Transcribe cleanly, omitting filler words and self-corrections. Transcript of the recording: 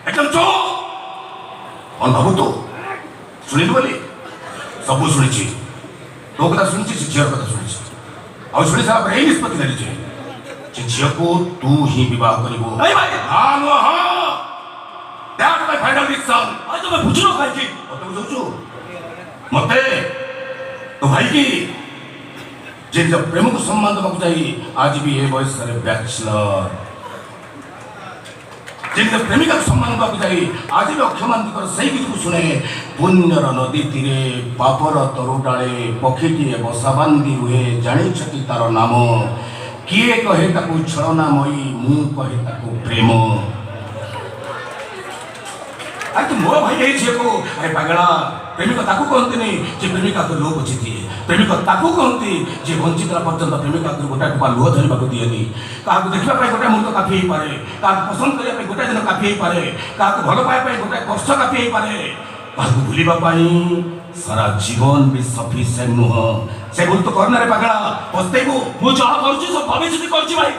एकदम चो कौन भाबू तो शुणिल बोली सब शुणी तो कथा शुणी झीर कथा शुणी शुणी सारा यही निष्पत्ति ना झील को तू ही बह कर बुझुन कहीं बुझु मत तो भाई की जे प्रेम को सम्मान देवा चाहिए आज भी ये बयस बैचलर जे प्रेमिका को सम्मान देवा चाहिए आज भी अक्षमांतर से गीत को शुणे पुण्यर नदी तीरे पापर तरुडाले पक्षीटे बसा बांधि हुए जानी तार नाम किए कहे ताकू छलनामयी मु कहे ताकू प्रेम अरे तू मो भाई यही झील को अरे पगड़ा प्रेमिक ताकू कहते नहीं जे प्रेमिका को लोभ जीती प्रेमिक ताकू कहते जे वंचित पर्यटन प्रेमिका को गोटा टुपा लुह धरवा दिएनि क्या देखा गोटे मुहूर्त काफी हो पाए क्या पसंद करने गोटे दिन काफी हो पाए क्या भल पाइबा गोटे वर्ष काफी हो पाए क्या भूलवाई सारा जीवन भी सफिशिएंट नुह से भूल तो करना रे पगड़ा पछतेबू मु जहाँ करुँ सब भाई भाई